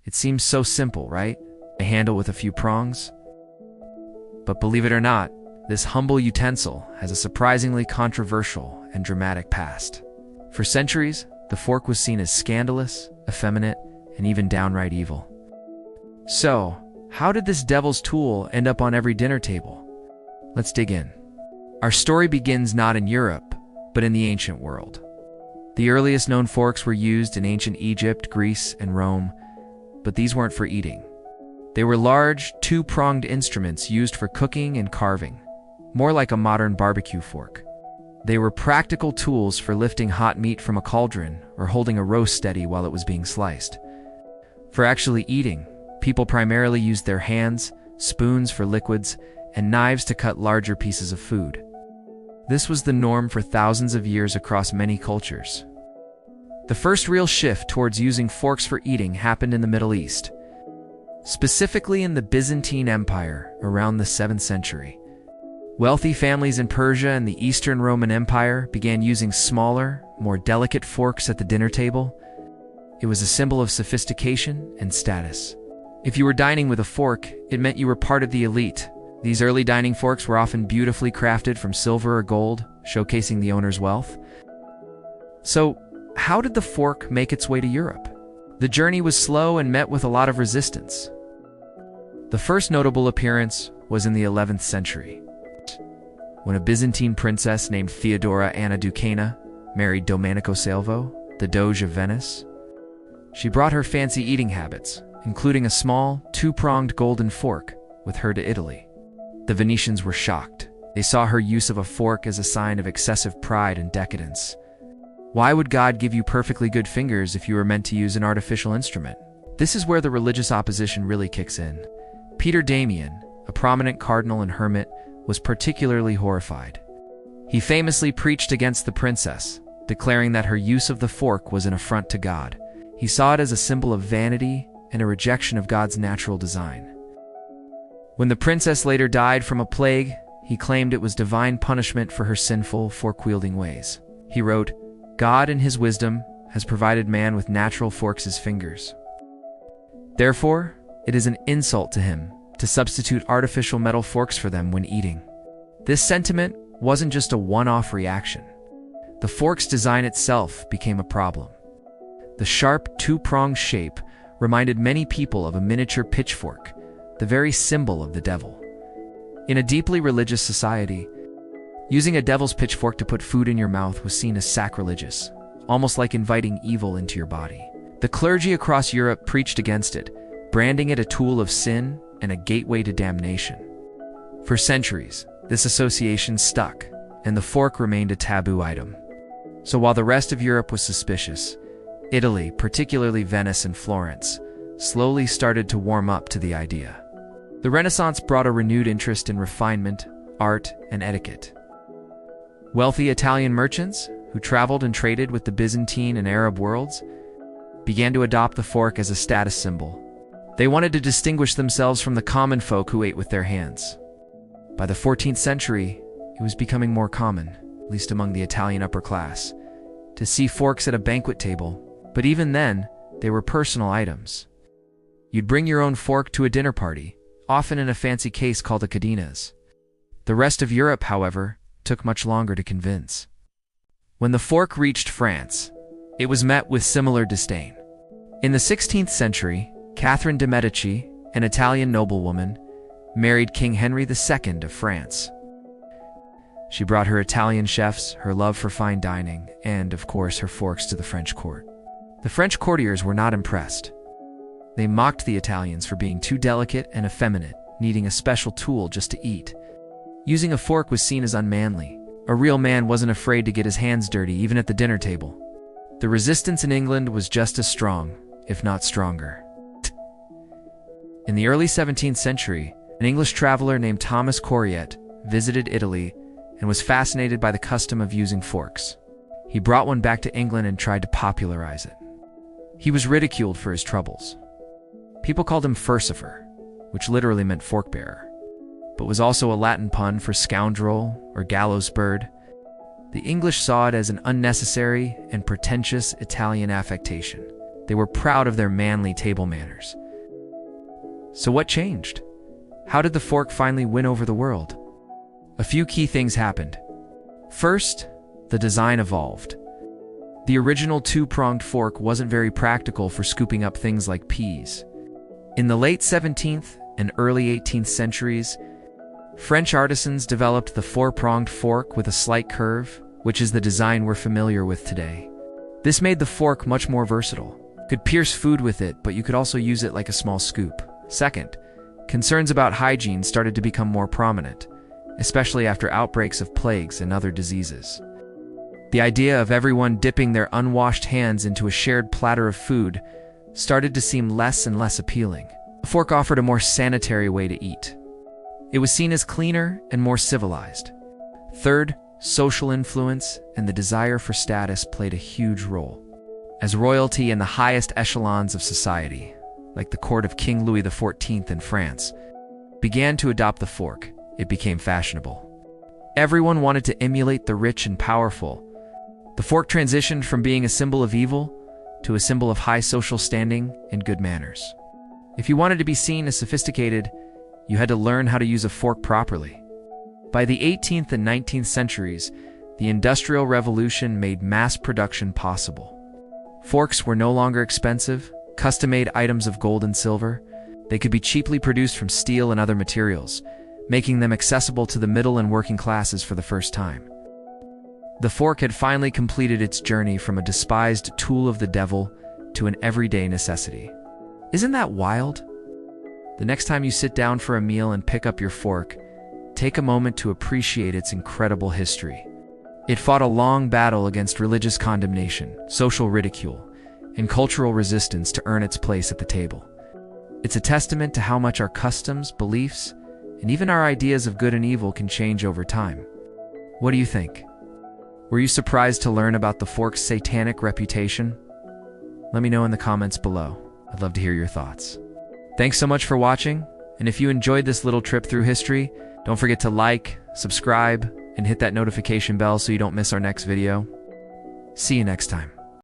It seems so simple, right? A handle with a few prongs? But believe it or not, this humble utensil has a surprisingly controversial and dramatic past. For centuries, the fork was seen as scandalous, effeminate, and even downright evil. So, how did this devil's tool end up on every dinner table? Let's dig in. Our story begins not in Europe, but in the ancient world. The earliest known forks were used in ancient Egypt, Greece, and Rome, but these weren't for eating. They were large, two-pronged instruments used for cooking and carving, more like a modern barbecue fork. They were practical tools for lifting hot meat from a cauldron or holding a roast steady while it was being sliced. For actually eating, people primarily used their hands, spoons for liquids, and knives to cut larger pieces of food. This was the norm for thousands of years across many cultures. The first real shift towards using forks for eating happened in the Middle East, specifically in the Byzantine Empire around the 7th century. Wealthy families in Persia and the Eastern Roman Empire began using smaller, more delicate forks at the dinner table. It was a symbol of sophistication and status. If you were dining with a fork, it meant you were part of the elite. These early dining forks were often beautifully crafted from silver or gold, showcasing the owner's wealth. So, how did the fork make its way to Europe? The journey was slow and met with a lot of resistance. The first notable appearance was in the 11th century, when a Byzantine princess named Theodora Anna Ducana married Domenico Salvo, the Doge of Venice. She brought her fancy eating habits, including a small, two-pronged golden fork, with her to Italy. The Venetians were shocked. They saw her use of a fork as a sign of excessive pride and decadence. Why would God give you perfectly good fingers if you were meant to use an artificial instrument? This is where the religious opposition really kicks in. Peter Damian, a prominent cardinal and hermit, was particularly horrified. He famously preached against the princess, declaring that her use of the fork was an affront to God. He saw it as a symbol of vanity and a rejection of God's natural design. When the princess later died from a plague, he claimed it was divine punishment for her sinful, fork-wielding ways. He wrote, "God in his wisdom has provided man with natural forks as fingers. Therefore, it is an insult to him to substitute artificial metal forks for them when eating." This sentiment wasn't just a one-off reaction. The fork's design itself became a problem. The sharp, two-pronged shape reminded many people of a miniature pitchfork, the very symbol of the devil. In a deeply religious society, using a devil's pitchfork to put food in your mouth was seen as sacrilegious, almost like inviting evil into your body. The clergy across Europe preached against it, branding it a tool of sin and a gateway to damnation. For centuries, this association stuck, and the fork remained a taboo item. So while the rest of Europe was suspicious, Italy, particularly Venice and Florence, slowly started to warm up to the idea. The Renaissance brought a renewed interest in refinement, art, and etiquette. Wealthy Italian merchants, who traveled and traded with the Byzantine and Arab worlds, began to adopt the fork as a status symbol. They wanted to distinguish themselves from the common folk who ate with their hands. By the 14th century, it was becoming more common, at least among the Italian upper class, to see forks at a banquet table, but even then, they were personal items. You'd bring your own fork to a dinner party, often in a fancy case called a cadenas. The rest of Europe, however, took much longer to convince. When the fork reached France, it was met with similar disdain. In the 16th century, Catherine de' Medici, an Italian noblewoman, married King Henry II of France. She brought her Italian chefs, her love for fine dining, and, of course, her forks to the French court. The French courtiers were not impressed. They mocked the Italians for being too delicate and effeminate, needing a special tool just to eat. Using a fork was seen as unmanly. A real man wasn't afraid to get his hands dirty, even at the dinner table. The resistance in England was just as strong, if not stronger. In the early 17th century, an English traveler named Thomas Coryat visited Italy and was fascinated by the custom of using forks. He brought one back to England and tried to popularize it. He was ridiculed for his troubles. People called him Furcifer, which literally meant fork bearer, but was also a Latin pun for scoundrel or gallows bird. The English saw it as an unnecessary and pretentious Italian affectation. They were proud of their manly table manners. So what changed? How did the fork finally win over the world? A few key things happened. First, the design evolved. The original two-pronged fork wasn't very practical for scooping up things like peas. In the late 17th and early 18th centuries, French artisans developed the four-pronged fork with a slight curve, which is the design we're familiar with today. This made the fork much more versatile. You could pierce food with it, but you could also use it like a small scoop. Second, concerns about hygiene started to become more prominent, especially after outbreaks of plagues and other diseases. The idea of everyone dipping their unwashed hands into a shared platter of food started to seem less and less appealing. The fork offered a more sanitary way to eat. It was seen as cleaner and more civilized. Third, social influence and the desire for status played a huge role. As royalty in the highest echelons of society, like the court of King Louis XIV in France, began to adopt the fork, it became fashionable. Everyone wanted to emulate the rich and powerful. The fork transitioned from being a symbol of evil to a symbol of high social standing and good manners. If you wanted to be seen as sophisticated, you had to learn how to use a fork properly. By the 18th and 19th centuries, the Industrial Revolution made mass production possible. Forks were no longer expensive, custom-made items of gold and silver. They could be cheaply produced from steel and other materials, making them accessible to the middle and working classes for the first time. The fork had finally completed its journey from a despised tool of the devil to an everyday necessity. Isn't that wild? The next time you sit down for a meal and pick up your fork, take a moment to appreciate its incredible history. It fought a long battle against religious condemnation, social ridicule, and cultural resistance to earn its place at the table. It's a testament to how much our customs, beliefs, and even our ideas of good and evil can change over time. What do you think? Were you surprised to learn about the fork's satanic reputation? Let me know in the comments below. I'd love to hear your thoughts. Thanks so much for watching, and if you enjoyed this little trip through history, don't forget to like, subscribe, and hit that notification bell so you don't miss our next video. See you next time.